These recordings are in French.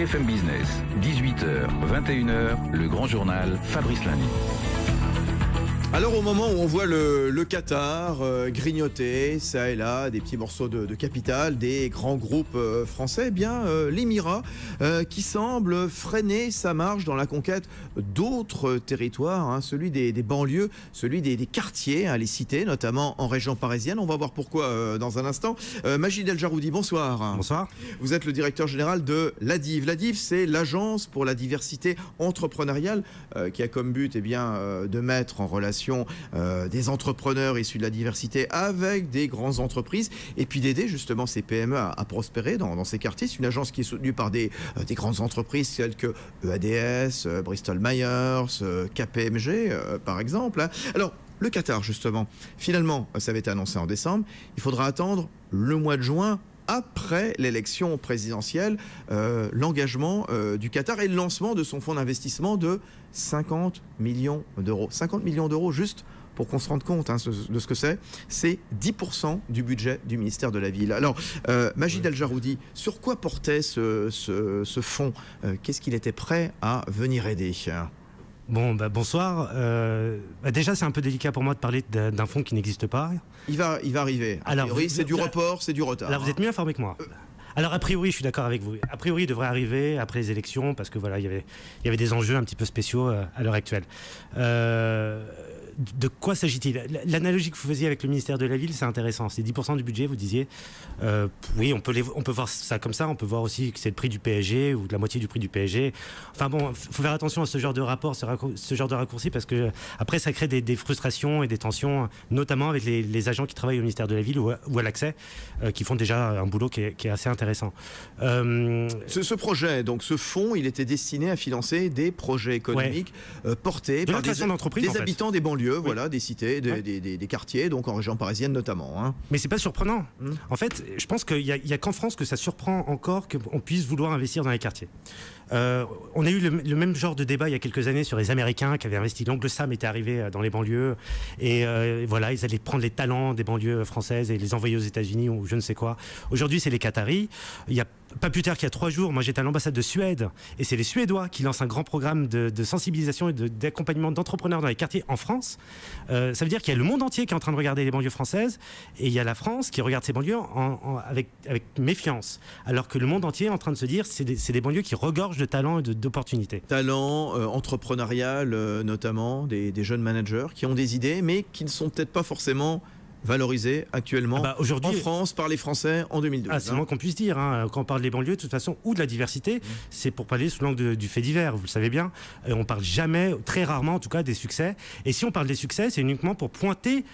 BFM Business, 18h, 21h, le grand journal Fabrice Lundi. Alors au moment où on voit le Qatar grignoter ça et là des petits morceaux de capital des grands groupes français, eh bien l'Émirat qui semble freiner sa marche dans la conquête d'autres territoires, hein, celui des banlieues, celui des quartiers, hein, les cités, notamment en région parisienne. On va voir pourquoi dans un instant. Majid El Jaroudi, bonsoir. Bonsoir. Vous êtes le directeur général de l'ADIV. L'ADIV, c'est l'agence pour la diversité entrepreneuriale qui a comme but de mettre en relation des entrepreneurs issus de la diversité avec des grandes entreprises et puis d'aider justement ces PME à prospérer dans ces quartiers. C'est une agence qui est soutenue par des grandes entreprises telles que EADS, Bristol Myers, KPMG par exemple. Alors le Qatar justement, finalement ça avait été annoncé en décembre, il faudra attendre le mois de juin après l'élection présidentielle, l'engagement du Qatar et le lancement de son fonds d'investissement de 50 millions d'euros. 50 millions d'euros, juste pour qu'on se rende compte de ce que c'est 10% du budget du ministère de la Ville. Alors, Majid El Jaroudi, sur quoi portait ce fonds? Qu'est-ce qu'il était prêt à venir aider? Bon, bonsoir. Déjà, c'est un peu délicat pour moi de parler d'un fonds qui n'existe pas. Il va arriver. A priori, c'est du report, c'est du retard. Alors, vous êtes mieux informé que moi. Alors, a priori, je suis d'accord avec vous. A priori, il devrait arriver après les élections, parce que voilà, il y avait des enjeux un petit peu spéciaux à l'heure actuelle. De quoi s'agit-il? L'analogie que vous faisiez avec le ministère de la Ville, c'est intéressant. C'est 10% du budget, vous disiez. Oui, on peut voir ça comme ça. On peut voir aussi que c'est le prix du PSG ou de la moitié du prix du PSG. Enfin bon, il faut faire attention à ce genre de rapport, ce genre de raccourci, parce que après, ça crée des frustrations et des tensions, notamment avec les agents qui travaillent au ministère de la Ville ou à l'accès, qui font déjà un boulot qui est assez intéressant. Ce projet, donc ce fonds, il était destiné à financer des projets économiques portés par des habitants des banlieues. Voilà, des cités, des quartiers, donc en région parisienne notamment. Hein. Mais c'est pas surprenant. En fait, je pense qu'il y a qu'en France que ça surprend encore qu'on puisse vouloir investir dans les quartiers. On a eu le même genre de débat il y a quelques années sur les Américains qui avaient investi. L'oncle Sam était arrivé dans les banlieues et voilà, ils allaient prendre les talents des banlieues françaises et les envoyer aux États-Unis ou je ne sais quoi. Aujourd'hui, c'est les Qataris. Il y a pas plus tard qu'il y a 3 jours, moi j'étais à l'ambassade de Suède et c'est les Suédois qui lancent un grand programme de sensibilisation et d'accompagnement d'entrepreneurs dans les quartiers en France. Ça veut dire qu'il y a le monde entier qui est en train de regarder les banlieues françaises et il y a la France qui regarde ces banlieues avec méfiance, alors que le monde entier est en train de se dire c'est des banlieues qui regorgent de talents et d'opportunités. Talent entrepreneurial notamment, des jeunes managers qui ont des idées mais qui ne sont peut-être pas forcément valorisé actuellement en France par les Français en 2012. C'est le moins qu'on puisse dire. Hein. Quand on parle des banlieues, de toute façon, ou de la diversité, c'est pour parler sous l'angle du fait divers, vous le savez bien. On parle jamais, très rarement en tout cas, des succès. Et si on parle des succès, c'est uniquement pour pointer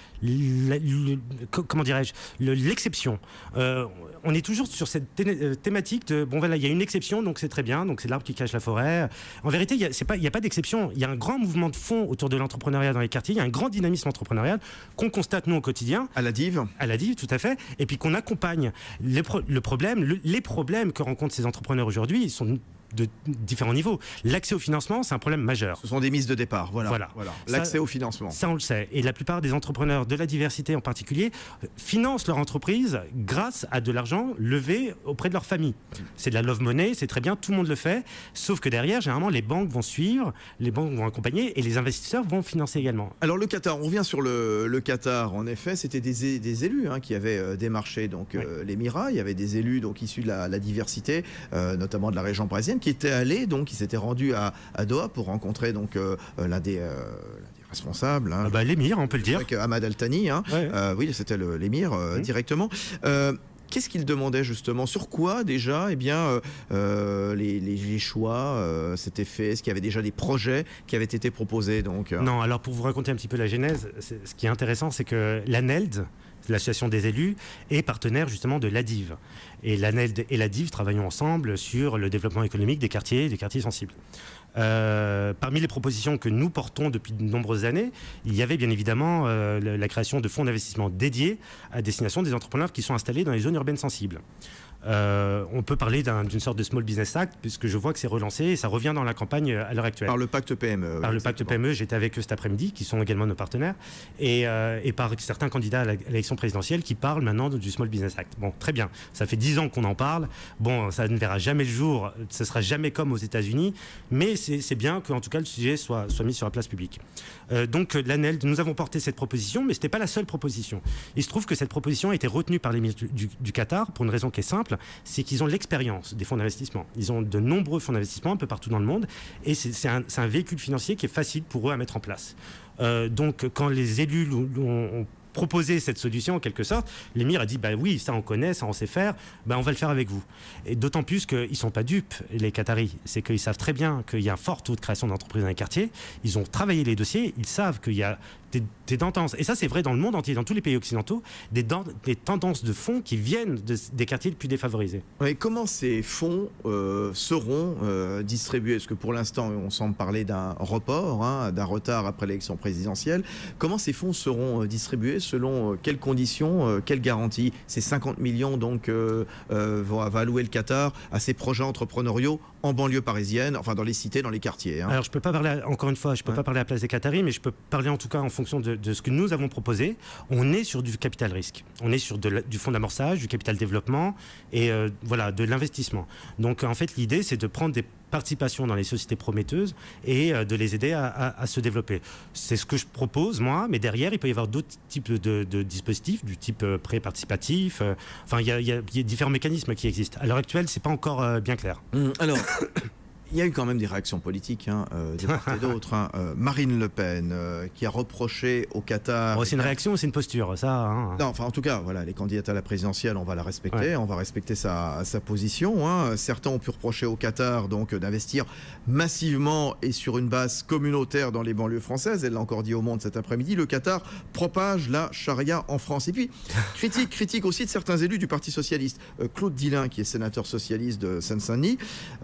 comment dirais-je, l'exception. On est toujours sur cette thématique de bon voilà, il y a une exception, donc c'est très bien, donc c'est l'arbre qui cache la forêt. En vérité, il n'y a pas d'exception. Il y a un grand mouvement de fond autour de l'entrepreneuriat dans les quartiers. Il y a un grand dynamisme entrepreneurial qu'on constate nous au quotidien. À la DIV. À la DIV, tout à fait. Et puis qu'on accompagne. Les problèmes que rencontrent ces entrepreneurs aujourd'hui, ils sont de différents niveaux. L'accès au financement, c'est un problème majeur. Ce sont des mises de départ, voilà. L'accès au financement. Ça, on le sait. Et la plupart des entrepreneurs de la diversité en particulier financent leur entreprise grâce à de l'argent levé auprès de leur famille. C'est de la love money, c'est très bien, tout le monde le fait, sauf que derrière, généralement, les banques vont suivre, les banques vont accompagner et les investisseurs vont financer également. Alors le Qatar, on revient sur le Qatar. En effet, c'était des élus qui avaient démarché donc l'Émirat. Il y avait des élus donc issus de la diversité, notamment de la région parisienne, qui était allé, donc qui s'était rendu à Doha pour rencontrer donc l'un des responsables. L'émir, on peut le dire. Avec Ahmad Al-Thani. Oui, c'était l'émir directement. Qu'est-ce qu'il demandait justement? Sur quoi déjà les choix s'étaient faits? Est-ce qu'il y avait déjà des projets qui avaient été proposés donc Non, alors pour vous raconter un petit peu la genèse, ce qui est intéressant, c'est que l'ANELD, l'association des élus, est partenaire justement de l'ADIV. Et l'ANELD et l'ADIV travaillons ensemble sur le développement économique des quartiers sensibles. Parmi les propositions que nous portons depuis de nombreuses années, il y avait bien évidemment la création de fonds d'investissement dédiés à destination des entrepreneurs qui sont installés dans les zones urbaines sensibles. on peut parler d'une sorte de Small Business Act, puisque je vois que c'est relancé et ça revient dans la campagne à l'heure actuelle. Par le pacte PME. Par le pacte PME, j'étais avec eux cet après-midi, qui sont également nos partenaires, et par certains candidats à l'élection présidentielle qui parlent maintenant du Small Business Act. Bon, très bien, ça fait 10 ans qu'on en parle, bon, ça ne verra jamais le jour, ce sera jamais comme aux États-Unis, mais c'est bien qu'en tout cas le sujet soit mis sur la place publique. Donc l'ANEL, nous avons porté cette proposition, mais ce n'était pas la seule proposition. Il se trouve que cette proposition a été retenue par les ministres du Qatar pour une raison qui est simple, c'est qu'ils ont l'expérience des fonds d'investissement. Ils ont de nombreux fonds d'investissement un peu partout dans le monde, et c'est un véhicule financier qui est facile pour eux à mettre en place. Donc quand les élus ont proposé cette solution en quelque sorte, l'émir a dit bah oui, ça on connaît, ça on sait faire, bah on va le faire avec vous. Et d'autant plus qu'ils ne sont pas dupes, les Qataris, c'est qu'ils savent très bien qu'il y a un fort taux de création d'entreprises dans les quartiers, ils ont travaillé les dossiers, ils savent qu'il y a des tendances, et ça c'est vrai dans le monde entier, dans tous les pays occidentaux, des tendances de fonds qui viennent des quartiers les plus défavorisés. Et comment ces fonds seront distribués? Parce que pour l'instant, on semble parler d'un report, d'un retard après l'élection présidentielle. Comment ces fonds seront distribués? Selon quelles conditions, quelles garanties? Ces 50 millions donc va allouer le Qatar à ces projets entrepreneuriaux en banlieue parisienne, enfin dans les cités, dans les quartiers. Alors je ne peux pas parler, encore une fois, je ne peux pas parler à la place des Qataris, mais je peux parler en tout cas en fonction de ce que nous avons proposé. On est sur du capital risque, on est sur du fonds d'amorçage, du capital développement et voilà, de l'investissement. Donc en fait l'idée c'est de prendre des participations dans les sociétés prometteuses et de les aider à se développer. C'est ce que je propose moi, mais derrière il peut y avoir d'autres types de dispositifs, du type prêt participatif, enfin il y a différents mécanismes qui existent. À l'heure actuelle c'est pas encore bien clair. Alors il y a eu quand même des réactions politiques de part et d'autre. Marine Le Pen qui a reproché au Qatar... Oh, c'est une réaction ou c'est une posture, ça Non, enfin en tout cas, voilà, les candidates à la présidentielle, on va la respecter, on va respecter sa position. Certains ont pu reprocher au Qatar donc d'investir massivement et sur une base communautaire dans les banlieues françaises. Elle l'a encore dit au Monde cet après-midi. Le Qatar propage la charia en France. Et puis, critique aussi de certains élus du Parti Socialiste. Claude Dillin, qui est sénateur socialiste de Seine-Saint-Denis,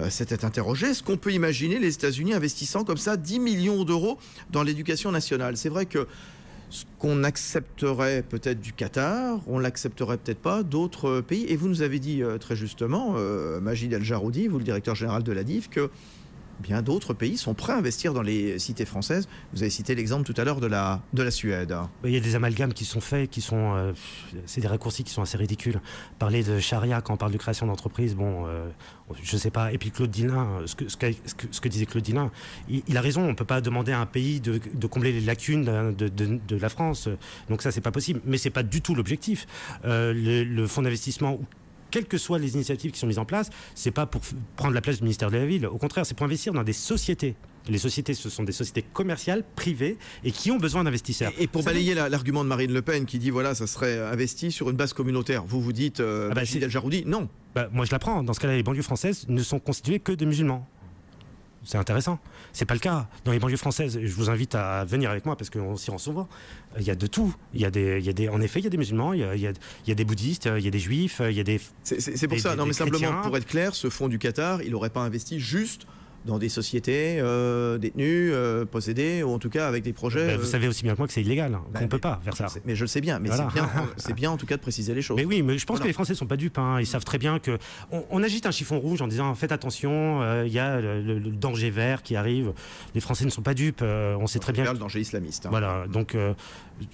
s'était interrogé. Est-ce qu'on peut imaginer les États-Unis investissant comme ça 10 millions d'euros dans l'éducation nationale? C'est vrai que ce qu'on accepterait peut-être du Qatar, on l'accepterait peut-être pas d'autres pays. Et vous nous avez dit très justement, Majid El-Jaroudi, vous le directeur général de l'ADIF, que bien d'autres pays sont prêts à investir dans les cités françaises. Vous avez cité l'exemple tout à l'heure de la Suède. Il y a des amalgames qui sont faits, c'est des raccourcis qui sont assez ridicules. Parler de charia quand on parle de création d'entreprise, bon, je sais pas. Et puis Claude Dillin, ce que disait Claude Dillin, il a raison. On ne peut pas demander à un pays de combler les lacunes de la France. Donc ça, c'est pas possible. Mais c'est pas du tout l'objectif. Le fonds d'investissement, quelles que soient les initiatives qui sont mises en place, c'est pas pour prendre la place du ministère de la Ville. Au contraire, c'est pour investir dans des sociétés. Les sociétés, ce sont des sociétés commerciales, privées, et qui ont besoin d'investisseurs. Et pour balayer l'argument de Marine Le Pen, qui dit, voilà, ça serait investi sur une base communautaire, vous dites, Majid El-Jaroudi, non. Moi, je l'apprends. Dans ce cas-là, les banlieues françaises ne sont constituées que de musulmans. C'est intéressant. C'est pas le cas. Dans les banlieues françaises, je vous invite à venir avec moi parce qu'on s'y rend souvent. Il y a de tout. En effet, il y a des musulmans, il y a des bouddhistes, il y a des juifs, il y a des... C'est pour ça. Non, mais simplement, pour être clair, ce fonds du Qatar, il n'aurait pas investi juste dans des sociétés détenues, possédées, ou en tout cas avec des projets... Vous savez aussi bien que moi que c'est illégal, qu'on ne peut pas faire ça. Mais je le sais bien, mais voilà. c'est bien en tout cas de préciser les choses. Mais oui, mais je pense que les Français ne sont pas dupes. Ils savent très bien que... On agite un chiffon rouge en disant faites attention, il y a le danger vert qui arrive. Les Français ne sont pas dupes, on sait très bien... Le danger islamiste. Voilà, donc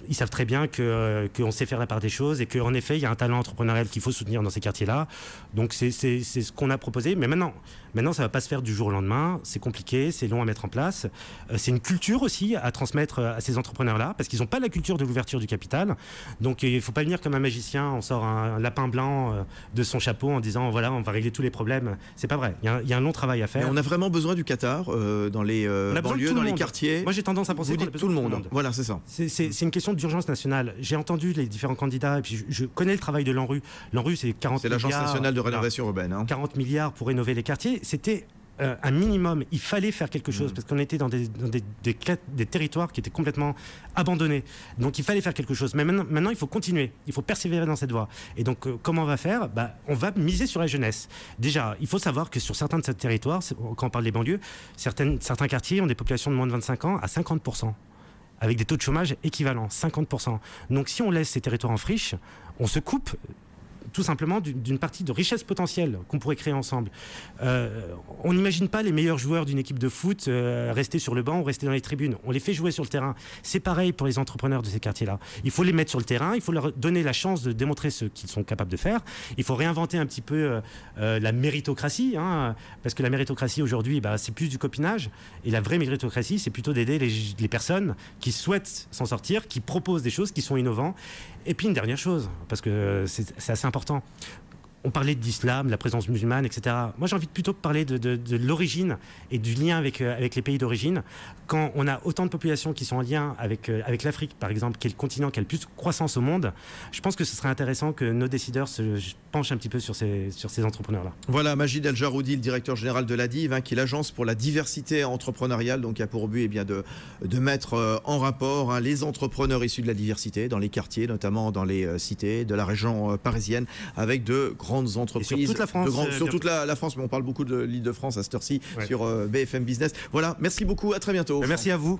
ils savent très bien qu'on sait faire la part des choses et qu'en effet, il y a un talent entrepreneurial qu'il faut soutenir dans ces quartiers-là. Donc c'est ce qu'on a proposé, mais maintenant ça ne va pas se faire du jour au lendemain. C'est compliqué, c'est long à mettre en place. C'est une culture aussi à transmettre à ces entrepreneurs-là, parce qu'ils n'ont pas la culture de l'ouverture du capital. Donc il ne faut pas venir comme un magicien, on sort un lapin blanc de son chapeau en disant voilà, on va régler tous les problèmes. C'est pas vrai. Il y a un long travail à faire. Mais on a vraiment besoin du Qatar dans les banlieues, dans les quartiers. Moi j'ai tendance à penser qu'on a besoin de tout le monde. Voilà, c'est ça. C'est une question d'urgence nationale. J'ai entendu les différents candidats et puis je connais le travail de l'ANRU. L'ANRU, c'est 40 milliards. C'est l'Agence nationale de rénovation urbaine. 40 milliards pour rénover les quartiers. C'était un minimum, il fallait faire quelque chose parce qu'on était dans des territoires qui étaient complètement abandonnés. Donc il fallait faire quelque chose. Mais maintenant il faut continuer, il faut persévérer dans cette voie. Et donc comment on va faire? On va miser sur la jeunesse. Déjà, il faut savoir que sur certains de ces territoires, quand on parle des banlieues, certains quartiers ont des populations de moins de 25 ans à 50%. Avec des taux de chômage équivalents, 50%. Donc si on laisse ces territoires en friche, on se coupe tout simplement d'une partie de richesse potentielle qu'on pourrait créer ensemble. On n'imagine pas les meilleurs joueurs d'une équipe de foot rester sur le banc ou rester dans les tribunes. On les fait jouer sur le terrain. C'est pareil pour les entrepreneurs de ces quartiers-là. Il faut les mettre sur le terrain, il faut leur donner la chance de démontrer ce qu'ils sont capables de faire. Il faut réinventer un petit peu la méritocratie, hein, parce que la méritocratie aujourd'hui, c'est plus du copinage. Et la vraie méritocratie, c'est plutôt d'aider les personnes qui souhaitent s'en sortir, qui proposent des choses, qui sont innovants. Et puis une dernière chose, parce que c'est assez important. On parlait de l'islam, de la présence musulmane, etc. Moi, j'ai envie plutôt de parler de l'origine et du lien avec les pays d'origine. Quand on a autant de populations qui sont en lien avec l'Afrique, par exemple, qui est le continent qui a le plus de croissance au monde, je pense que ce serait intéressant que nos décideurs se penchent un petit peu sur ces entrepreneurs-là. Voilà, Majid El Jaroudi, le directeur général de l'ADIV, qui est l'agence pour la diversité entrepreneuriale, donc qui a pour but de mettre en rapport les entrepreneurs issus de la diversité dans les quartiers, notamment dans les cités de la région parisienne, avec de grandes entreprises. Et sur toute la France. Sur toute la France, mais on parle beaucoup de l'Île-de-France à cette heure-ci, sur BFM Business. Voilà, merci beaucoup, à très bientôt. Merci à vous.